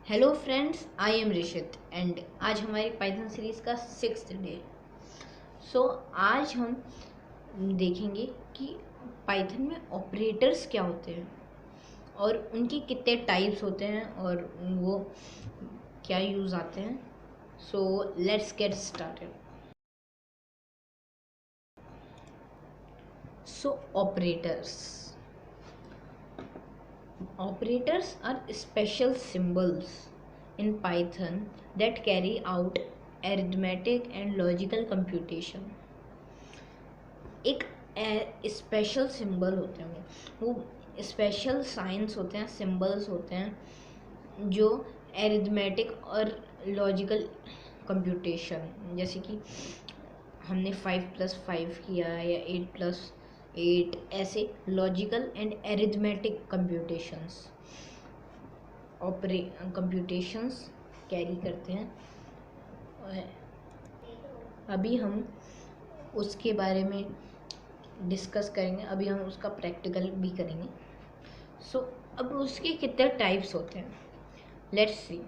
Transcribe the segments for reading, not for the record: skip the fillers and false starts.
Hello friends, I am Rishit and आज हमारी Python series का 6th डे। आज हम देखेंगे कि पाइथन में ऑपरेटर्स क्या होते हैं और उनके कितने टाइप्स होते हैं और वो क्या यूज़ आते हैं। So let's get started. Operators are special symbols in Python that carry out arithmetic and logical computation. एक स्पेशल सिंबल होते हैं, वो स्पेशल साइंस होते हैं, सिंबल्स होते हैं जो एरिथमेटिक और लॉजिकल कंप्यूटेशन, जैसे कि हमने 5+5 किया या 8+8, ऐसे logical and arithmetic computations carry करते हैं। अभी हम उसके बारे में डिस्कस करेंगे, अभी हम उसका प्रैक्टिकल भी करेंगे। अब उसके कितने टाइप्स होते हैं, लेट्स सी।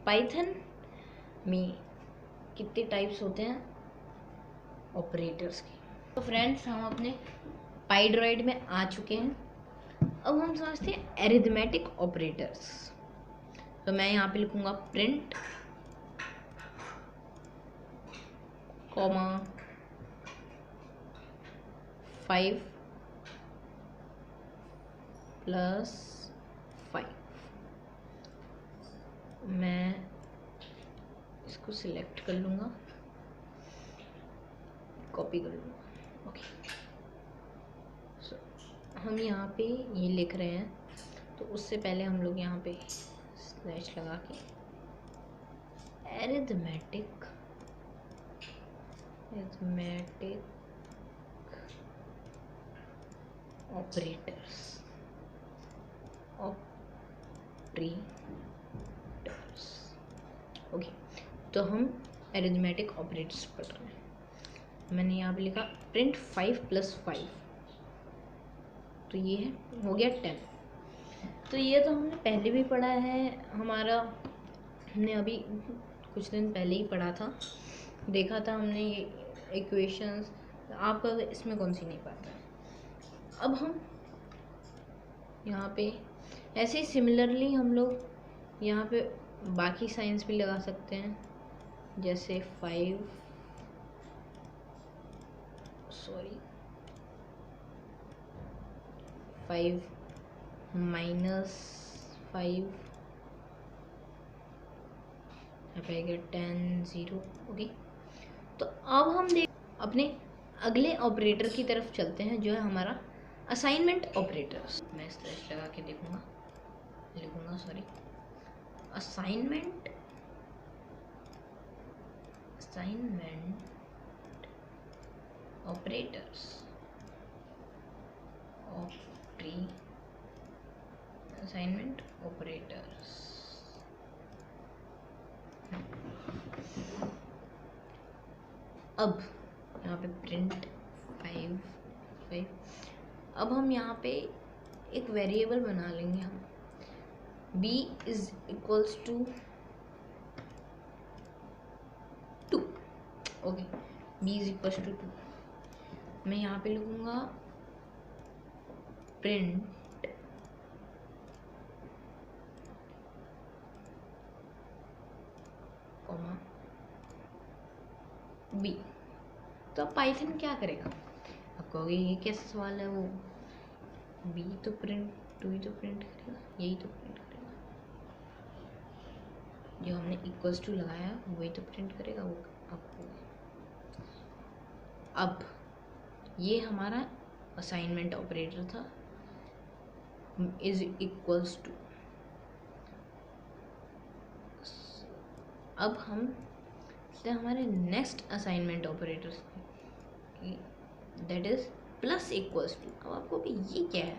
पाइथन में कितने टाइप्स होते हैं ऑपरेटर्स के। तो फ्रेंड्स, हम अपने पाइड्रॉइड में आ चुके हैं। अब हम समझते हैं एरिथमेटिक ऑपरेटर्स। तो मैं यहाँ पे लिखूँगा प्रिंट कॉमा 5+5। मैं इसको सिलेक्ट कर लूँगा, कॉपी कर लूँगा। ओके, हम यहाँ पे ये लिख रहे हैं, तो उससे पहले हम लोग यहाँ पे स्लैश लगा के एरिथमेटिक ऑपरेटर्स ओके। तो हम एरिथमेटिक ऑपरेटर्स पढ़ रहे हैं। मैंने यहाँ पे लिखा प्रिंट 5+5, तो ये हो गया 10। तो ये तो हमने पहले भी पढ़ा है, हमने अभी कुछ दिन पहले ही पढ़ा था, देखा था हमने ये इक्वेशंस। आपका इसमें कौन सी नहीं पता है। अब हम यहाँ पे ऐसे ही सिमिलरली हम लोग यहाँ पे बाकी साइंस भी लगा सकते हैं, जैसे 5 -5 10 0। ओके, तो अब हम अपने अगले ऑपरेटर की तरफ चलते हैं, जो है हमारा असाइनमेंट ऑपरेटर्स। मैं स्लैश लगा के लिखूंगा असाइनमेंट ऑपरेटर्स अब यहाँ पे प्रिंट 5। अब हम यहाँ पे एक वेरिएबल बना लेंगे, हम b = 2। Okay, b = 2। मैं यहाँ पे लिखूँगा प्रिंट कॉमा b। तो अब पाइथन क्या करेगा? आप कहोगे ये कैसा सवाल है, वो b तो प्रिंट 2 ही तो प्रिंट करेगा, यही तो प्रिंट करेगा, जो हमने = लगाया वही तो प्रिंट करेगा वो आपको। अब ये हमारा असाइनमेंट ऑपरेटर था, =। अब हम हमारे next assignment operators that is +=। अब आपको भी ये क्या है,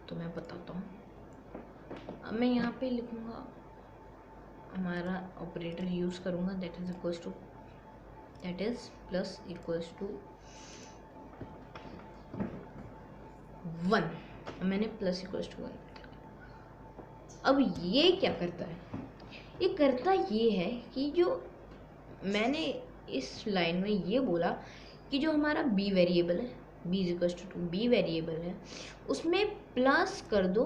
तो मैं बताता हूँ। अब मैं यहाँ पे लिखूँगा, हमारा ऑपरेटर यूज़ करूँगा दैट इज += +1। मैंने +=1। अब ये क्या करता है, ये करता ये है कि जो मैंने इस लाइन में ये बोला कि जो हमारा बी वेरिएबल है, B is equal to B variable है, उसमें प्लस कर दो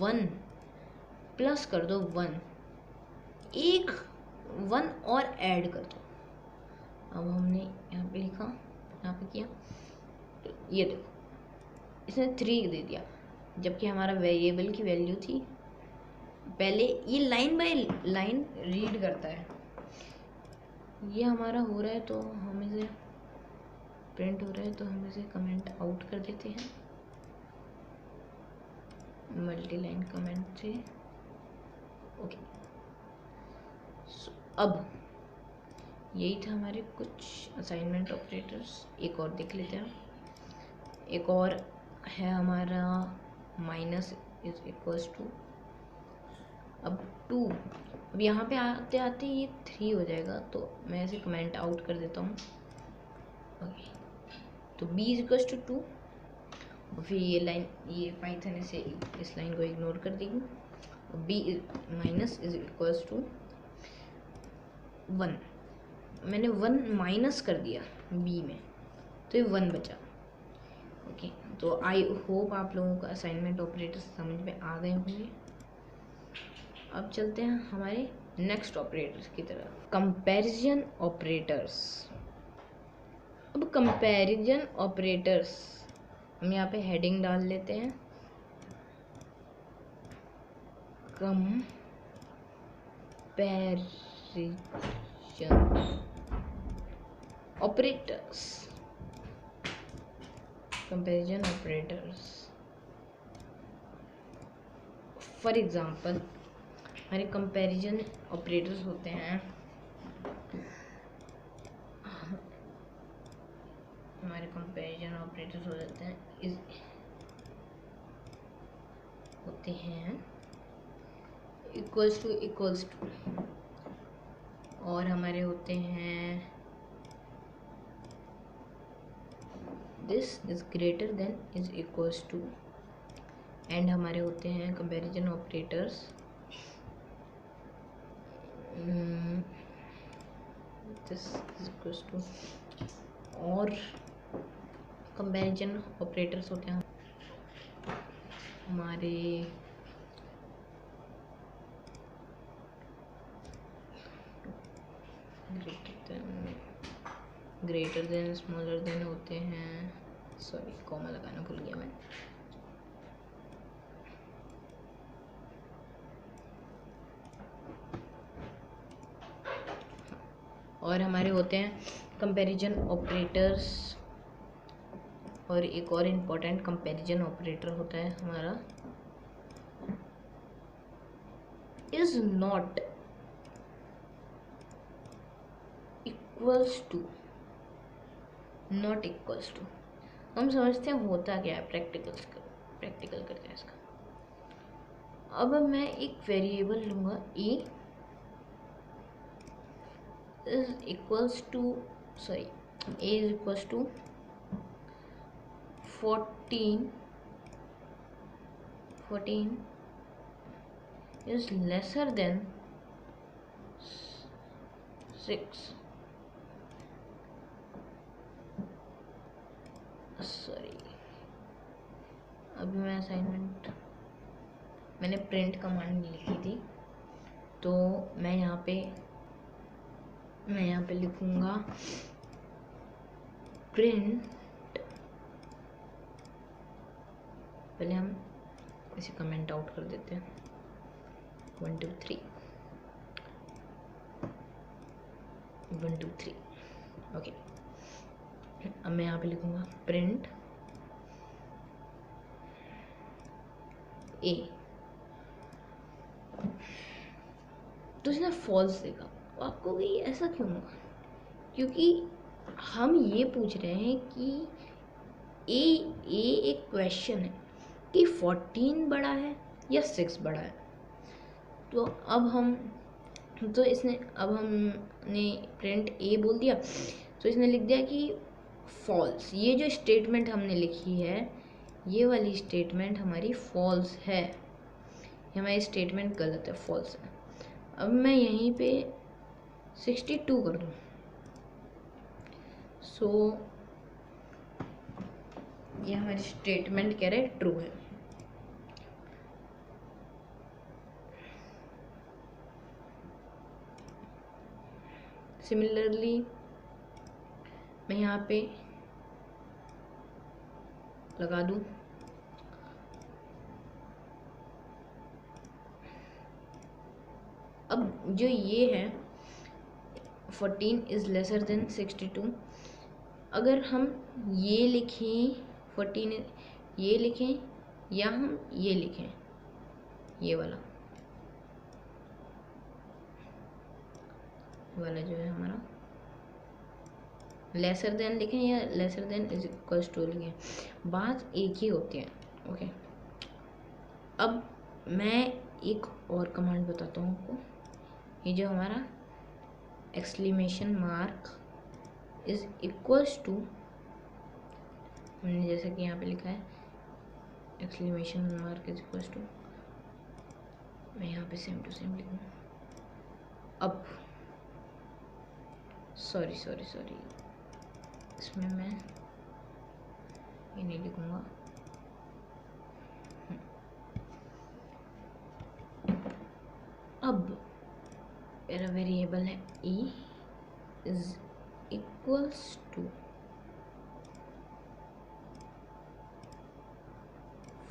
1, प्लस कर दो 1, एक 1 और ऐड कर दो। अब हमने यहाँ पे लिखा, यहाँ पे किया, तो ये देखो इसने 3 दे दिया, जबकि हमारा वेरिएबल की वैल्यू थी पहले। ये लाइन बाय लाइन रीड करता है। ये हमारा हो रहा है तो हम इसे प्रिंट हो रहा है तो हम इसे कमेंट आउट कर देते हैं मल्टी लाइन कमेंट से। ओके, अब यही था हमारे कुछ असाइनमेंट ऑपरेटर्स। एक और देख लेते हैं। एक और है हमारा माइनस इज इक्वल्स टू, अब 2, अब यहाँ पे आते आते ये 3 हो जाएगा, तो मैं इसे कमेंट आउट कर देता हूँ। ओके, तो b इज इक्वल्स टू 2, और फिर ये लाइन, ये पाइथन से इस लाइन को इग्नोर कर देगी। b minus is equals to 1, मैंने 1 माइनस कर दिया b में, तो ये 1 बचा। ओके, तो आई होप आप लोगों का असाइनमेंट ऑपरेटर्स समझ में आ गए होंगे। अब चलते हैं हमारे नेक्स्ट ऑपरेटर्स की तरफ, कंपैरिजन ऑपरेटर्स। अब कंपैरिजन ऑपरेटर्स हम यहाँ पे हेडिंग डाल लेते हैं, comparison operators, comparison operators. For example हमारे कंपैरिजन ऑपरेटर्स होते हैं, हमारे कंपैरिजन ऑपरेटर्स हो जाते हैं इक्वल्स टू, और हमारे होते हैं this is greater than is equals to, and हमारे होते हैं comparison operators this is equals to, और कंपैरिजन ऑपरेटर्स होते हैं हमारे ग्रेटर देन स्मॉलर देन होते हैं, सॉरी कॉमा लगाना भूल गया मैं। और हमारे होते हैं कंपैरिजन ऑपरेटर्स, और एक और इम्पोर्टेंट कंपैरिजन ऑपरेटर होता है हमारा is not equals to, not equals to. हम समझते हैं होता क्या है, प्रैक्टिकल करते हैं इसका। अब मैं एक वेरिएबल लूँगा e is equals to, sorry a is equals to 14 is lesser than 6, sorry अभी मैं असाइनमेंट मैंने प्रिंट कमांड लिखी थी, तो मैं यहाँ पे लिखूँगा प्रिंट, पहले हम इसे कमेंट आउट कर देते हैं 1 2 3 1 2 3। ओके, अब मैं यहाँ पे लिखूँगा प्रिंट ए, तो इसने फॉल्स देखा। तो आपको भी ऐसा क्यों हुआ? क्योंकि हम ये पूछ रहे हैं कि ए एक क्वेश्चन है कि 14 बड़ा है या 6 बड़ा है। तो अब हमने प्रिंट ए बोल दिया, तो इसने लिख दिया कि फॉल्स। ये जो स्टेटमेंट हमने लिखी है, ये वाली स्टेटमेंट हमारी फॉल्स है। हमारी स्टेटमेंट गलत है, फॉल्स है। अब मैं यहीं पे 62 कर दूँ, सो ये हमारी स्टेटमेंट कह रहे हैं ट्रू है। सिमिलरली मैं यहाँ पे लगा दूँ अब जो ये है 14 इज़ लेसर देन 62, अगर हम ये लिखें 14 ये लिखें या हम ये लिखें, ये वाला जो है हमारा लेसर देन लिखें या lesser than is equals to लिखें, बात एक ही होती है। ओके, अब मैं एक और कमांड बताता हूँ आपको। ये जो हमारा exclamation mark is equals to, हमने जैसा कि यहाँ पे लिखा है exclamation mark is equals to, मैं यहाँ पे सेम टू सेम लिखूँ। अब सॉरी इसमें मैं ये नहीं लिखूँगा। अब मेरा वेरिएबल है e is equals to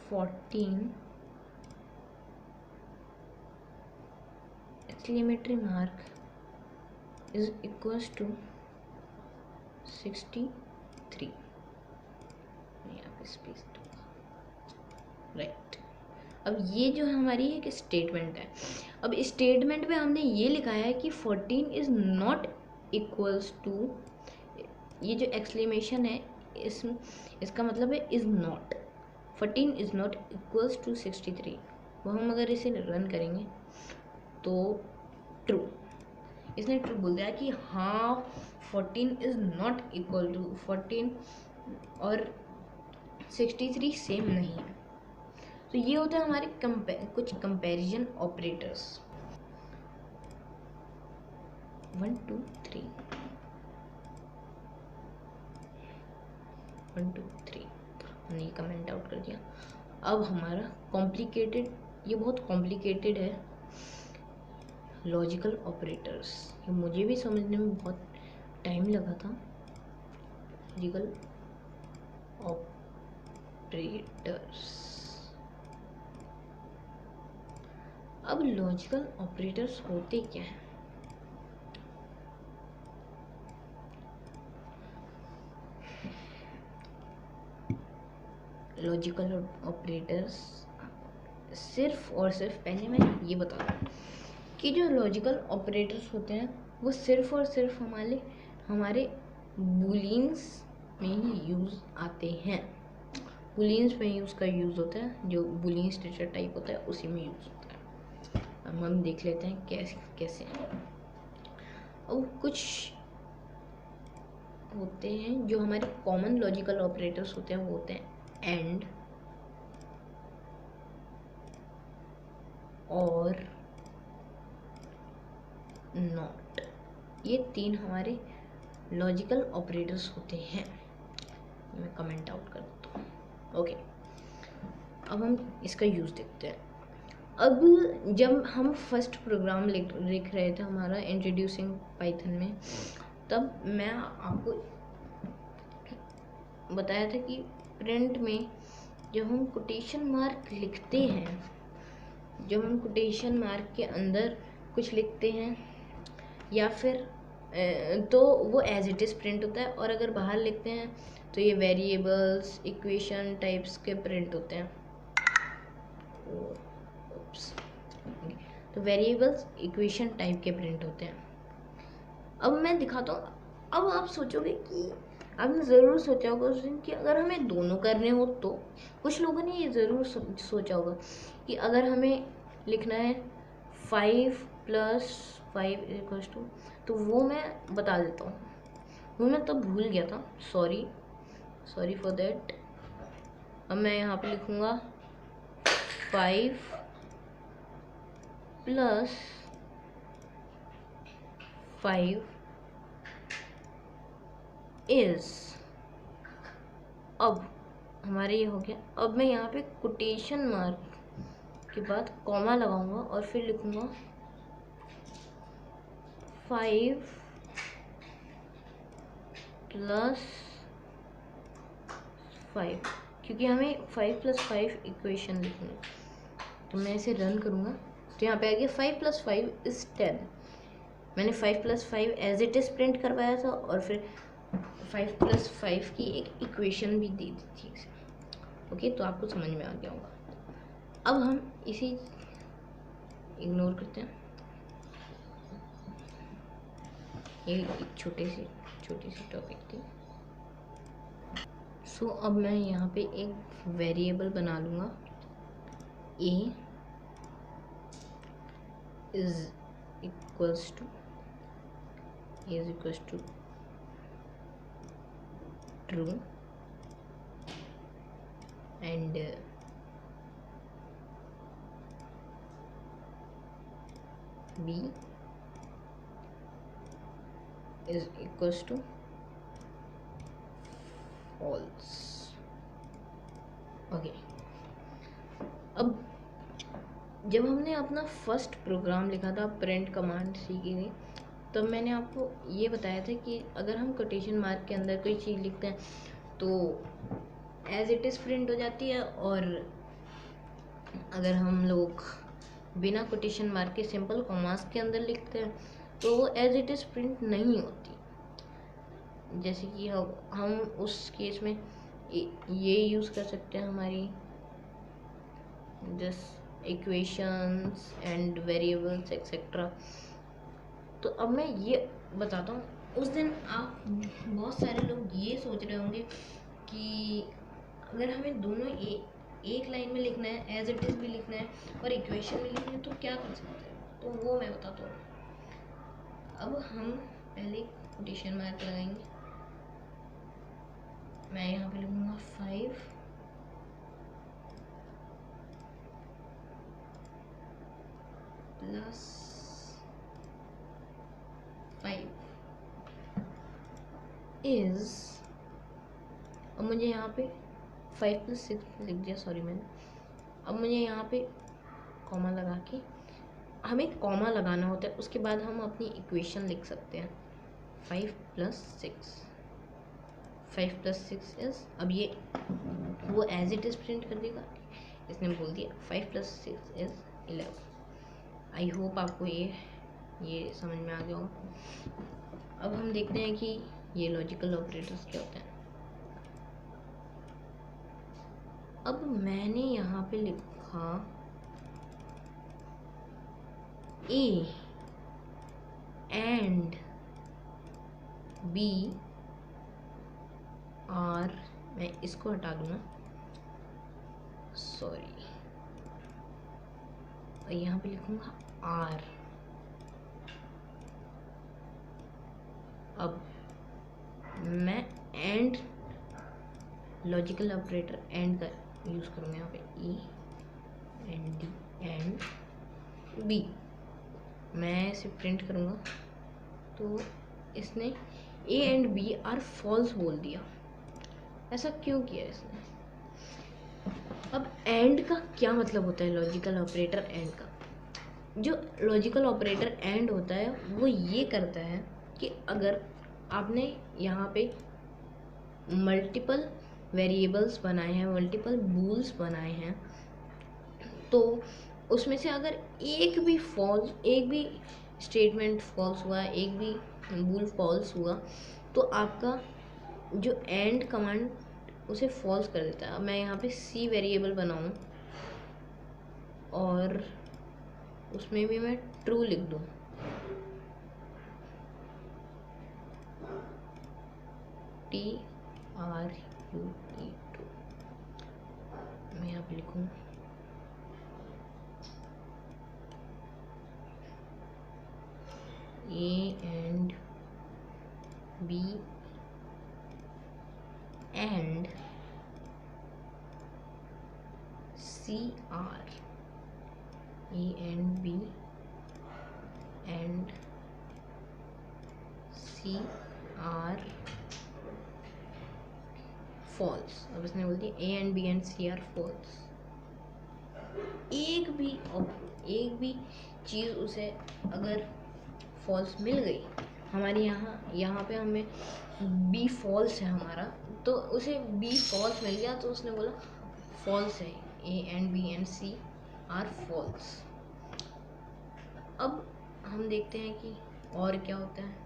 14 exclamatory mark is equals to 63, यहाँ पे स्पेस दूंगा, राइट। अब ये जो हमारी एक स्टेटमेंट है, अब स्टेटमेंट में हमने ये लिखा है कि 14 इज़ नॉट इक्वल्स टू, ये जो एक्सक्लेमेशन है इसका मतलब है is not, 14 is not equals to 63। वो हम अगर इसे रन करेंगे तो ट्रू, इसने ट्रू बोल दिया कि हाँ 14 इज़ नॉट इक्वल टू 14 और 63 सेम नहीं है। तो ये होता है हमारे कुछ कंपैरिजन ऑपरेटर्स। 1 2 3 1 2 3 हमने ये कमेंट आउट कर दिया। अब हमारा कॉम्प्लिकेटेड, ये बहुत कॉम्प्लिकेटेड है, लॉजिकल ऑपरेटर्स। ये मुझे भी समझने में बहुत टाइम लगा था। लॉजिकल ऑपरेटर्स, अब लॉजिकल ऑपरेटर्स होते क्या हैं? लॉजिकल ऑपरेटर्स सिर्फ और सिर्फ, पहले मैं ये बता दूँ कि जो लॉजिकल ऑपरेटर्स होते हैं वो सिर्फ और सिर्फ हमारे बूलियंस में ही यूज़ आते हैं। बूलियंस में ही उसका यूज़ होता है, जो बूलियन स्ट्रक्चर टाइप होता है उसी में यूज़ होता है। अब हम देख लेते हैं कैसे। अब कुछ होते हैं जो हमारे कॉमन लॉजिकल ऑपरेटर्स होते हैं, वो होते हैं एंड, और, नॉट। ये तीन हमारे लॉजिकल ऑपरेटर्स होते हैं। मैं कमेंट आउट कर देता हूँ। ओके, अब हम इसका यूज़ देखते हैं। अब जब हम फर्स्ट प्रोग्राम लिख रहे थे हमारा इंट्रोड्यूसिंग पाइथन में, तब मैं आपको बताया था कि प्रिंट में जब हम कोटेशन मार्क लिखते हैं, जब हम कोटेशन मार्क के अंदर कुछ लिखते हैं या फिर तो वो एज इट इज़ प्रिंट होता है, और अगर बाहर लिखते हैं तो ये वेरिएबल्स, इक्वेशन टाइप्स के प्रिंट होते हैं। तो वेरिएबल्स इक्वेशन टाइप के प्रिंट होते हैं। अब मैं दिखाता हूँ। अब आप सोचोगे कि आपने ज़रूर सोचा होगा उस दिन कि अगर हमें दोनों करने हो तो, कुछ लोगों ने ये ज़रूर सोचा होगा कि अगर हमें लिखना है 5 + 5 = 2, तो वो मैं बता देता हूँ, वो मैं तब भूल गया था, सॉरी फॉर दैट। अब मैं यहाँ पे लिखूँगा 5 प्लस 5 इज, अब हमारे ये हो गया। अब मैं यहाँ पे कोटेशन मार्क के बाद कॉमा लगाऊंगा और फिर लिखूंगा 5 प्लस 5, क्योंकि हमें 5 प्लस 5 इक्वेशन लिखनी है। तो मैं इसे रन करूँगा तो यहाँ पे आ गया 5 प्लस 5 इज़ 10। मैंने 5 plus 5 as it is print करवाया था और फिर 5 प्लस 5 की एक इक्वेशन भी दे दी थी। ओके, तो आपको समझ में आ गया होगा। अब हम इसी इग्नोर करते हैं, ये एक छोटी सी टॉपिक थी। सो अब मैं यहाँ पे एक वेरिएबल बना लूँगा, a is equals to true and b is equals to false। Okay, अब जब हमने अपना फर्स्ट प्रोग्राम लिखा था प्रिंट कमांड सीखी थी, तब मैंने आपको ये बताया था कि अगर हम कोटेशन मार्क के अंदर कोई चीज़ लिखते हैं तो एज इट इज़ प्रिंट हो जाती है, और अगर हम लोग बिना कोटेशन मार्क के सिंपल कॉमास के अंदर लिखते हैं तो वो एज इट इज़ प्रिंट नहीं होती। जैसे कि हम उस केस में ये यूज़ कर सकते हैं, हमारी just equations and variables etcetera. तो अब मैं ये बताता हूँ, उस दिन आप बहुत सारे लोग ये सोच रहे होंगे कि अगर हमें दोनों एक लाइन में लिखना है, एज इट इज़ भी लिखना है और इक्वेशन भी लिखनी है, तो क्या कर सकते हैं। तो वो मैं बताता हूँ। अब हम पहले कोटेशन मार्क लगाएंगे। मैं यहाँ पे लिखूँगा 5 प्लस 5 इज, अब मुझे यहाँ पे 5 प्लस 6 लिख दिया, सॉरी मैंने। अब मुझे यहाँ पे कॉमा लगा के, हमें कॉमा लगाना होता है, उसके बाद हम अपनी इक्वेशन लिख सकते हैं। 5 प्लस 6 इज, अब ये वो एज इट इज़ प्रिंट कर देगा, इसने बोल दिया 5 प्लस 6 इज 11। आई होप आपको ये समझ में आ गया होगा। अब हम देखते हैं कि ये लॉजिकल ऑपरेटर्स क्या होते हैं। अब मैंने यहाँ पे लिखा A एंड B आर, मैं इसको हटा दूंगा, सॉरी, और यहाँ पे लिखूंगा R। अब मैं एंड लॉजिकल ऑपरेटर एंड का यूज़ करूँगा यहाँ पे, E and D and B। मैं इसे प्रिंट करूँगा तो इसने A and B are false बोल दिया। ऐसा क्यों किया इसने? अब एंड का क्या मतलब होता है? लॉजिकल ऑपरेटर एंड का, जो लॉजिकल ऑपरेटर एंड होता है वो ये करता है कि अगर आपने यहाँ पे मल्टीपल वेरिएबल्स बनाए हैं, मल्टीपल बूल्स बनाए हैं, तो उसमें से अगर एक भी स्टेटमेंट फॉल्स हुआ, एक भी बूल फॉल्स हुआ, तो आपका जो एंड कमांड उसे फॉल्स कर देता है। अब मैं यहाँ पे सी वेरिएबल बनाऊँ और उसमें भी मैं ट्रू लिख दूँ, TRUE2, मैं यहाँ पे लिखूँ A and B and CR, A and B C are false. अब इसने बोल दिया A and B and C are false. एक भी चीज़ उसे अगर फॉल्स मिल गई, हमारे यहाँ पे हमें बी फॉल्स है हमारा, तो उसे बी फॉल्स मिल गया तो उसने बोला फॉल्स है, A and B and C are false. अब हम देखते हैं कि और क्या होता है।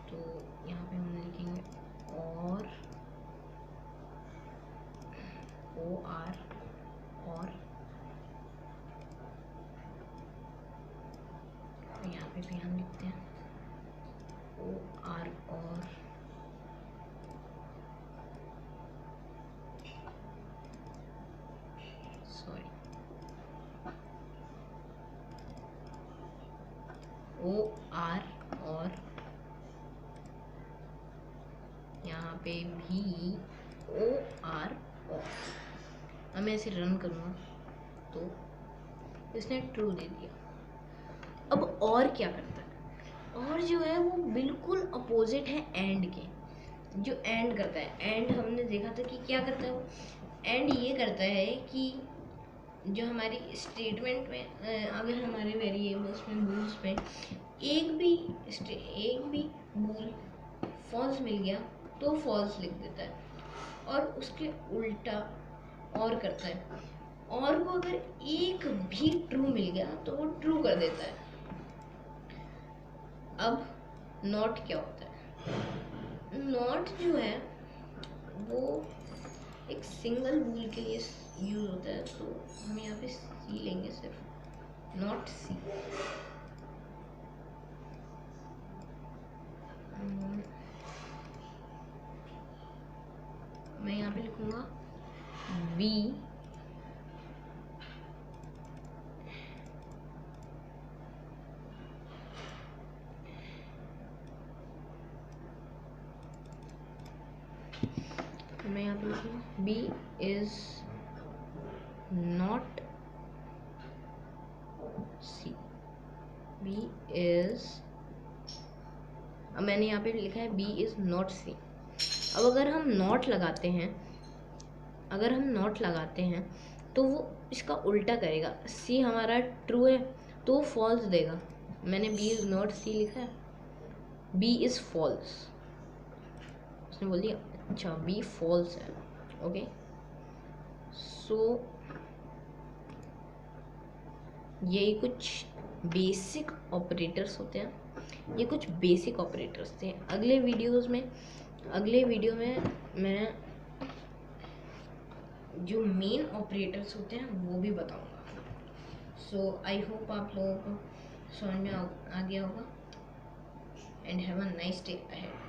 तो यहाँ पे हम लिखेंगे और ओ आर और यहाँ पे भी हम लिखते हैं ओ आर और सॉरी ओ आर और यहाँ पे भी ओ आर और। अब मैं इसे रन करूँगा तो इसने ट्रू दे दिया। अब और क्या करता है, और जो है वो बिल्कुल अपोजिट है एंड के। जो एंड करता है, एंड हमने देखा था कि क्या करता है वो, एंड ये करता है कि जो हमारी स्टेटमेंट में अगर हमारे वेरिएबल्स में बूल्स में एक भी बूल फॉल्स मिल गया तो फॉल्स लिख देता है, और उसके उल्टा और करता है, और को अगर एक भी ट्रू मिल गया तो वो ट्रू कर देता है। अब नॉट क्या होता है, नॉट जो है वो एक सिंगल बूल के लिए यूज होता है, तो हम यहाँ पे सी लेंगे, सिर्फ नॉट सी। मैं यहाँ पे लिखूंगा बी मैं यहाँ पे लिखूंगा B is not C, B is, अब मैंने यहाँ पे लिखा है बी इज नॉट सी। अब अगर हम नॉट लगाते हैं तो वो इसका उल्टा करेगा। सी हमारा ट्रू है तो फॉल्स देगा। मैंने बी इज नॉट सी लिखा है, बी इज फॉल्स, उसने बोल दिया अच्छा बी फॉल्स है। ओके, सो यही कुछ बेसिक ऑपरेटर्स होते हैं, ये कुछ बेसिक ऑपरेटर्स थे। अगले वीडियो में मैं जो मेन ऑपरेटर्स होते हैं वो भी बताऊंगा। सो आई होप आप लोगों को समझ में आ गया होगा, and have a nice day ahead.